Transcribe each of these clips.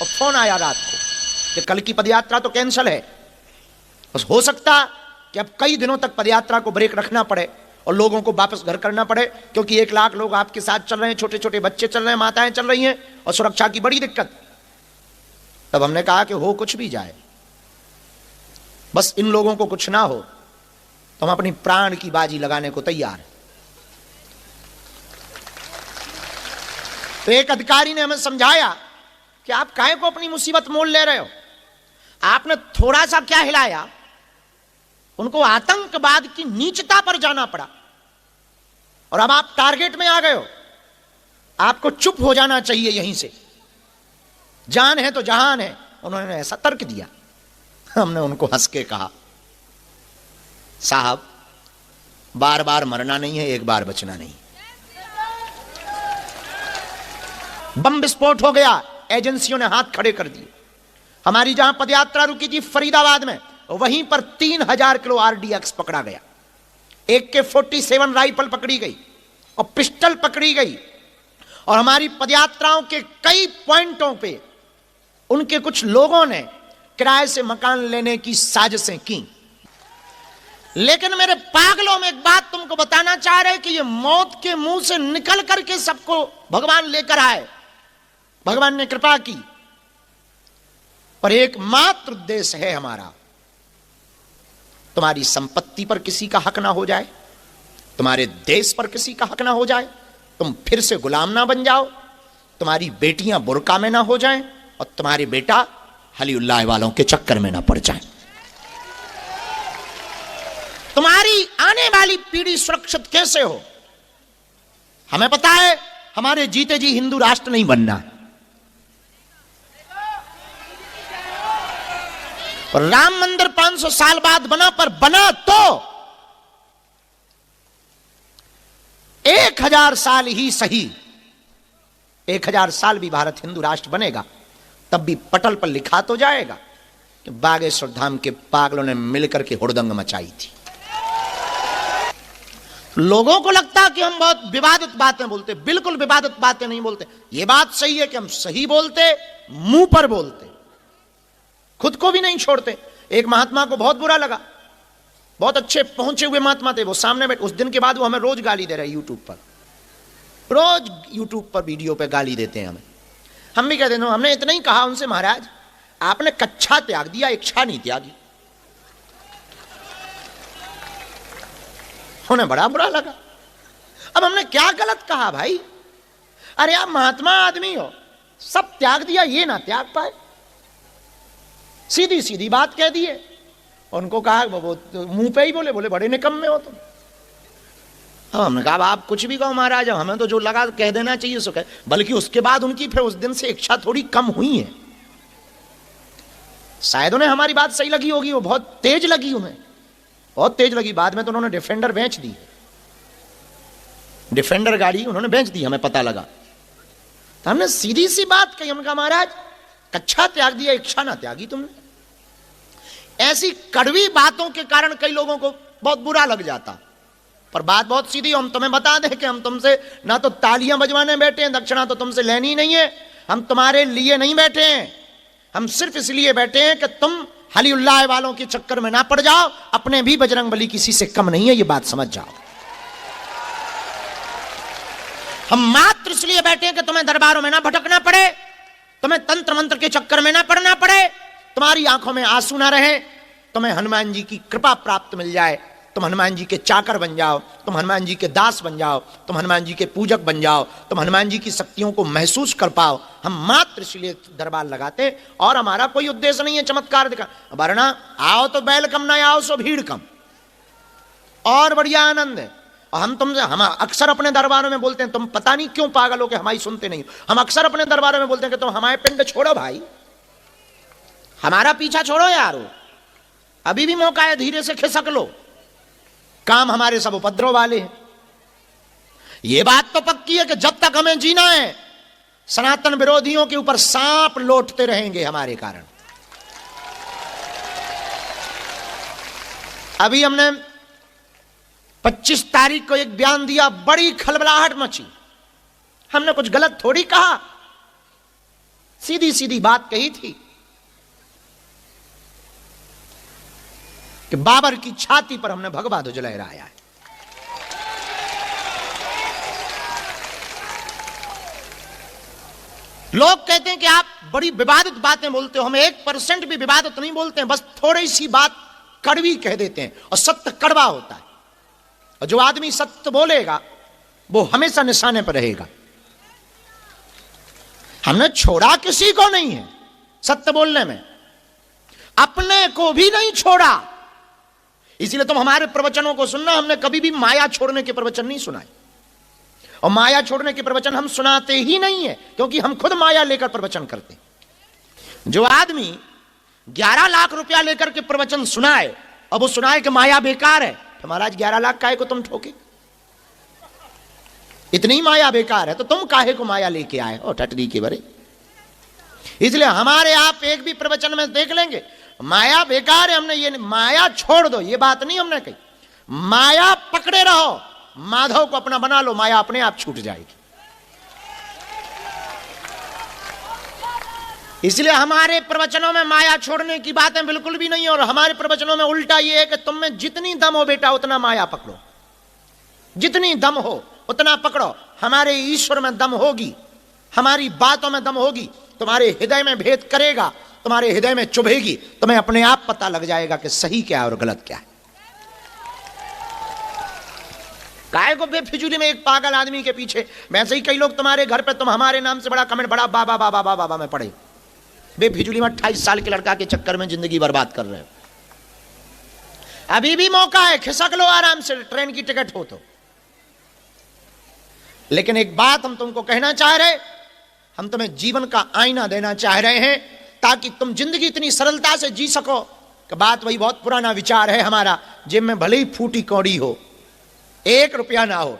और फोन आया रात को कि कल की पदयात्रा तो कैंसिल है। बस हो सकता कि अब कई दिनों तक पदयात्रा को ब्रेक रखना पड़े और लोगों को वापस घर करना पड़े, क्योंकि 1 लाख लोग आपके साथ चल रहे हैं, छोटे छोटे बच्चे चल रहे हैं, माताएं चल रही हैं और सुरक्षा की बड़ी दिक्कत। तब हमने कहा कि हो कुछ भी जाए, बस इन लोगों को कुछ ना हो तो हम अपनी प्राण की बाजी लगाने को तैयार हैं। तो एक अधिकारी ने हमें समझाया कि आप काहे को अपनी मुसीबत मोल ले रहे हो। आपने थोड़ा सा क्या हिलाया, उनको आतंकवाद की नीचता पर जाना पड़ा और अब आप टारगेट में आ गए हो। आपको चुप हो जाना चाहिए यहीं से, जान है तो जहान है। उन्होंने ऐसा तर्क दिया। हमने उनको हंस के कहा, साहब बार बार मरना नहीं है, एक बार बचना नहीं। बम विस्फोट हो गया, एजेंसियों ने हाथ खड़े कर दिए। हमारी जहां पदयात्रा रुकी थी फरीदाबाद में, वहीं पर 3000 किलो आरडीएक्स पकड़ा गया, AK-47 राइफल पकड़ी गई और पिस्टल पकड़ी गई। और हमारी पदयात्राओं के कई पॉइंटों पे उनके कुछ लोगों ने किराए से मकान लेने की साजिशें की। लेकिन मेरे पागलों में एक बात तुमको बताना चाह रहे कि ये मौत के मुंह से निकल करके सबको भगवान लेकर आए। भगवान ने कृपा की, पर एकमात्र उद्देश्य है हमारा, तुम्हारी संपत्ति पर किसी का हक ना हो जाए, तुम्हारे देश पर किसी का हक ना हो जाए, तुम फिर से गुलाम ना बन जाओ, तुम्हारी बेटियां बुर्का में ना हो जाएं और तुम्हारे बेटा हलीउल्लाह वालों के चक्कर में ना पड़ जाए। तुम्हारी आने वाली पीढ़ी सुरक्षित कैसे हो? हमें पता है हमारे जीते जी हिंदू राष्ट्र नहीं बनना, और राम मंदिर 500 साल बाद बना, पर बना तो 1000 साल ही सही, 1000 साल भी भारत हिंदू राष्ट्र बनेगा, तब भी पटल पर लिखा तो जाएगा कि बागेश्वर धाम के पागलों ने मिलकर के हुड़दंग मचाई थी। लोगों को लगता कि हम बहुत विवादित बातें बोलते, बिल्कुल विवादित बातें नहीं बोलते। यह बात सही है कि हम सही बोलते, मुंह पर बोलते, खुद को भी नहीं छोड़ते। एक महात्मा को बहुत बुरा लगा, बहुत अच्छे पहुंचे हुए महात्मा थे, वो सामने बैठे। उस दिन के बाद वो हमें रोज गाली दे रहे हैं यूट्यूब पर, रोज यूट्यूब पर वीडियो पे गाली देते हैं हमें। हम भी कहते हैं, हमने इतना ही कहा उनसे, महाराज आपने कच्छा त्याग दिया, इच्छा नहीं त्यागी। उन्हें बड़ा बुरा लगा। अब हमने क्या गलत कहा भाई? अरे आप महात्मा आदमी हो, सब त्याग दिया, ये ना त्याग पाए, सीधी सीधी बात कह दिए। उनको कहा, वो मुंह पे ही बोले बड़े निकम्मे हो तुम। हमने कहा आप कुछ भी कहो महाराज, हमें तो जो लगा कह देना चाहिए सो कह। बल्कि उसके बाद उनकी फिर उस दिन से इच्छा थोड़ी कम हुई है। शायद उन्हें हमारी बात सही लगी होगी, वो बहुत तेज लगी, उन्हें बहुत तेज लगी। बाद में तो उन्होंने डिफेंडर बेच दी, डिफेंडर गाड़ी उन्होंने बेच दी, हमें पता लगा। तो हमने सीधी सी बात कही, हमने कहा महाराज कच्छा त्याग दिया, इच्छा ना त्यागी तुमने। ऐसी कड़वी बातों के कारण कई लोगों को बहुत बुरा लग जाता, पर बात बहुत सीधी। हम तुम्हें बता दें कि हम तुमसे ना तो तालियां बजवाने बैठे हैं, दक्षिणा तो तुमसे लेनी नहीं है, हम तुम्हारे लिए नहीं बैठे हैं। हम सिर्फ इसलिए बैठे हैं कि तुम हलीउल्लाह वालों के चक्कर में ना पड़ जाओ। अपने भी बजरंगबली किसी से कम नहीं है, ये बात समझ जाओ। हम मात्र इसलिए बैठे हैं कि तुम्हें दरबारों में ना भटकना पड़े, तुम्हें तंत्र मंत्र के चक्कर में ना पड़ना पड़े, तुम्हारी आंखों में आंसू ना रहे, तुम्हें हनुमान जी की कृपा प्राप्त मिल जाए, तुम हनुमान जी के चाकर बन जाओ, तुम हनुमान जी के दास बन जाओ, तुम हनुमान जी के पूजक बन जाओ, तुम हनुमान जी की शक्तियों को महसूस कर पाओ। हम मात्र इसलिए दरबार लगाते, और हमारा कोई उद्देश्य नहीं है चमत्कार दिखा। वरना आओ तो बैल कम, ना आओ सो भीड़ कम, और बढ़िया आनंद है। और हम अक्सर अपने दरबारों में बोलते हैं, तुम पता नहीं क्यों पागल हो के हमारी सुनते नहीं। हम अक्सर अपने दरबारों में बोलते हैं कि तुम हमारे पिंड छोड़ो भाई, हमारा पीछा छोड़ो यारो, अभी भी मौका है, धीरे से खिसक लो। काम हमारे सब उपद्रव वाले हैं। यह बात तो पक्की है कि जब तक हमें जीना है, सनातन विरोधियों के ऊपर सांप लौटते रहेंगे हमारे कारण। अभी हमने 25 तारीख को एक बयान दिया, बड़ी खलबलाहट मची। हमने कुछ गलत थोड़ी कहा, सीधी सीधी बात कही थी कि बाबर की छाती पर हमने भगवा ध्वज लहराया है। लोग कहते हैं कि आप बड़ी विवादित बातें बोलते हो, हम 1% भी विवादित नहीं बोलते हैं, बस थोड़ी सी बात कड़वी कह देते हैं और सत्य कड़वा होता है। और जो आदमी सत्य बोलेगा वो हमेशा निशाने पर रहेगा। हमने छोड़ा किसी को नहीं है सत्य बोलने में, अपने को भी नहीं छोड़ा। इसलिए तुम हमारे प्रवचनों को सुनना, हमने कभी भी माया छोड़ने के प्रवचन नहीं सुनाए और माया छोड़ने के प्रवचन हम सुनाते ही नहीं है, क्योंकि हम खुद माया लेकर प्रवचन करते हैं। जो आदमी 11 लाख रुपया लेकर के प्रवचन सुनाए और वो सुनाए कि माया बेकार है, तो महाराज 11 लाख काहे को तुम ठोके? इतनी माया बेकार है तो तुम काहे को माया लेके आए हो टटरी के बरे? इसलिए हमारे आप एक भी प्रवचन में देख लेंगे माया बेकार है, हमने ये माया छोड़ दो ये बात नहीं हमने कही। माया पकड़े रहो, माधव को अपना बना लो, माया अपने आप छूट जाएगी। इसलिए हमारे प्रवचनों में माया छोड़ने की बातें बिल्कुल भी नहीं है। और हमारे प्रवचनों में उल्टा ये है कि तुम में जितनी दम हो बेटा उतना माया पकड़ो, जितनी दम हो उतना पकड़ो। हमारे ईश्वर में दम होगी, हमारी बातों में दम होगी, तुम्हारे हृदय में भेद करेगा, तुम्हारे हृदय में चुभेगी, तुम्हें अपने आप पता लग जाएगा कि सही क्या है और गलत क्या है। काहे को बेफिजूली में एक पागल आदमी के पीछे? वैसे ही कई लोग तुम्हारे घर पे तुम हमारे नाम से बड़ा कमेंट बड़ा बाबा बाबा बाबा बाबा में पड़े, बेफिजूली में 28 साल के लड़का के चक्कर में जिंदगी बर्बाद कर रहे हो। अभी भी मौका है, खिसक लो आराम से, ट्रेन की टिकट हो तो। लेकिन एक बात हम तुमको कहना चाह रहे, हम तुम्हें जीवन का आईना देना चाह रहे हैं ताकि तुम जिंदगी इतनी सरलता से जी सको कि बात वही बहुत पुराना विचार है हमारा, जेब में भले ही फूटी कौड़ी हो, 1 रुपया ना हो,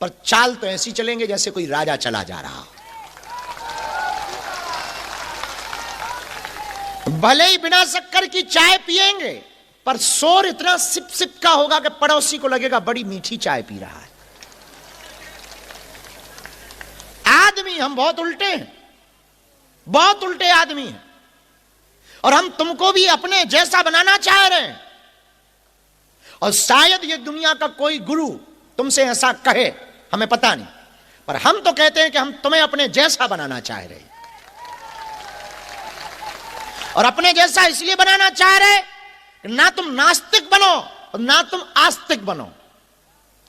पर चाल तो ऐसी चलेंगे जैसे कोई राजा चला जा रहा। भले ही बिना शक्कर की चाय पिएंगे, पर शोर इतना सिप सिप का होगा कि पड़ोसी को लगेगा बड़ी मीठी चाय पी रहा है। आदमी हम बहुत उल्टे हैं, बहुत उल्टे आदमी हैं, और हम तुमको भी अपने जैसा बनाना चाह रहे हैं। और शायद ये दुनिया का कोई गुरु तुमसे ऐसा कहे, हमें पता नहीं, पर हम तो कहते हैं कि हम तुम्हें अपने जैसा बनाना चाह रहे हैं। और अपने जैसा इसलिए बनाना चाह रहे कि ना तुम नास्तिक बनो और ना तुम आस्तिक बनो।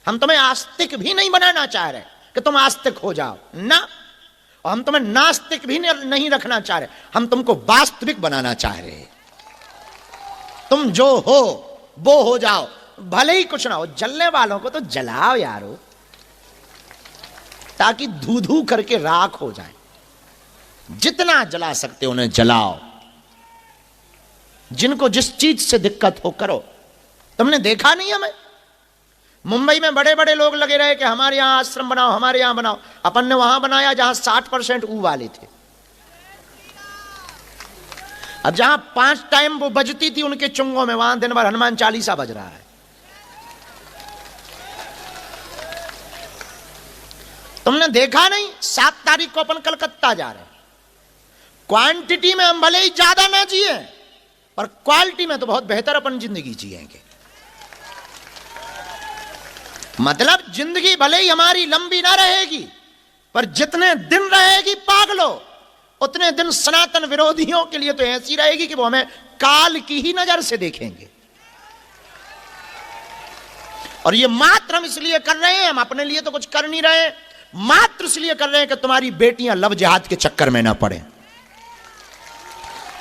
हम तुम्हें आस्तिक भी नहीं बनाना चाह रहे कि तुम आस्तिक हो जाओ ना, और हम तुम्हें नास्तिक भी नहीं रखना चाह रहे, हम तुमको वास्तविक बनाना चाह रहे। तुम जो हो वो हो जाओ, भले ही कुछ ना हो। जलने वालों को तो जलाओ यारो, ताकि धू धू करके राख हो जाए। जितना जला सकते हो उन्हें जलाओ। जिनको जिस चीज से दिक्कत हो करो। तुमने देखा नहीं हमें मुंबई में बड़े बड़े लोग लगे रहे कि हमारे यहां आश्रम बनाओ, हमारे यहां बनाओ। अपन ने वहां बनाया जहां 60% ऊ वाले थे। अब जहां 5 टाइम वो बजती थी उनके चुंगों में, वहां दिन भर हनुमान चालीसा बज रहा है। तुमने देखा नहीं 7 तारीख को अपन कलकत्ता जा रहे हैं। क्वांटिटी में हम भले ही ज्यादा ना जिए, पर क्वालिटी में तो बहुत बेहतर अपन जिंदगी जिएंगे। मतलब जिंदगी भले ही हमारी लंबी ना रहेगी, पर जितने दिन रहेगी पागलो, उतने दिन सनातन विरोधियों के लिए तो ऐसी रहेगी कि वो हमें काल की ही नजर से देखेंगे। और ये मात्र हम इसलिए कर रहे हैं, हम अपने लिए तो कुछ कर नहीं रहे, मात्र इसलिए कर रहे हैं कि तुम्हारी बेटियां लव जिहाद के चक्कर में ना पड़े,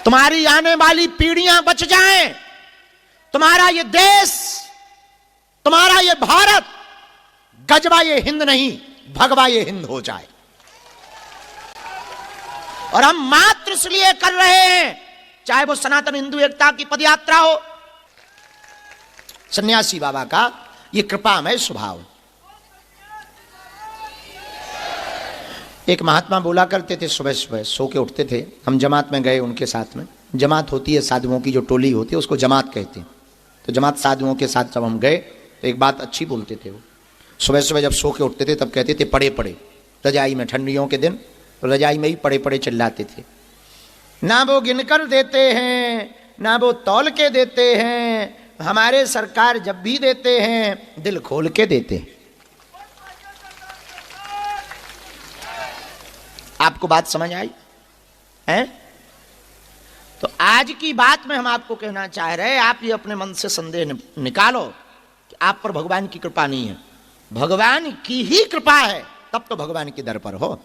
तुम्हारी आने वाली पीढ़ियां बच जाएं, तुम्हारा ये देश, तुम्हारा ये भारत गजवा ये हिंद नहीं भगवा ये हिंद हो जाए। और हम मात्र इसलिए कर रहे हैं, चाहे वो सनातन हिंदू एकता की पदयात्रा हो, सन्यासी बाबा का ये कृपामय स्वभाव। एक महात्मा बोला करते थे, सुबह सुबह सो के उठते थे, हम जमात में गए उनके साथ में। जमात होती है साधुओं की, जो टोली होती है उसको जमात कहते हैं। तो जमात साधुओं के साथ जब हम गए तो एक बात अच्छी बोलते थे वो। सुबह सुबह जब सो के उठते थे तब कहते थे पड़े पड़े, रजाई में, ठंडियों के दिन रजाई में ही पड़े पड़े चिल्लाते थे। ना वो गिनकर देते हैं, ना वो तौल के देते हैं। हमारे सरकार जब भी देते हैं दिल खोल के देते हैं। आपको बात समझ आई है? तो आज की बात में हम आपको कहना चाह रहे हैं, आप ये अपने मन से संदेह निकालो कि आप पर भगवान की कृपा नहीं है। भगवान की ही कृपा है, तब तो भगवान के दर पर हो,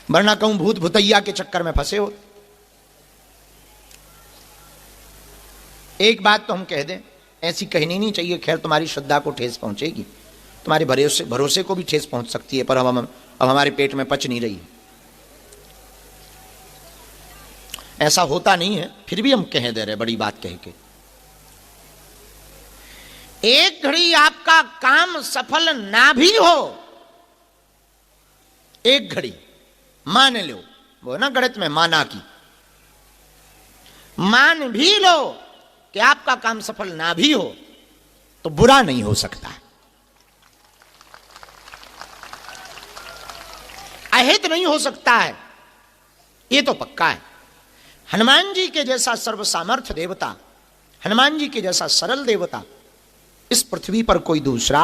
वरना कहूं भूत भुतैया के चक्कर में फंसे हो। एक बात तो हम कह दें, ऐसी कहनी नहीं चाहिए, खैर तुम्हारी श्रद्धा को ठेस पहुंचेगी, तुम्हारे भरोसे को भी ठेस पहुंच सकती है, पर अब हमारे पेट में पच नहीं रही। ऐसा होता नहीं है, फिर भी हम कह दे रहे, बड़ी बात कह के। एक घड़ी आपका काम सफल ना भी हो, एक घड़ी मान लो, वो ना गणित में माना की, मान भी लो कि आपका काम सफल ना भी हो, तो बुरा नहीं हो सकता, अहित नहीं हो सकता है, ये तो पक्का है। हनुमान जी के जैसा सर्व सामर्थ्य देवता, हनुमान जी के जैसा सरल देवता इस पृथ्वी पर कोई दूसरा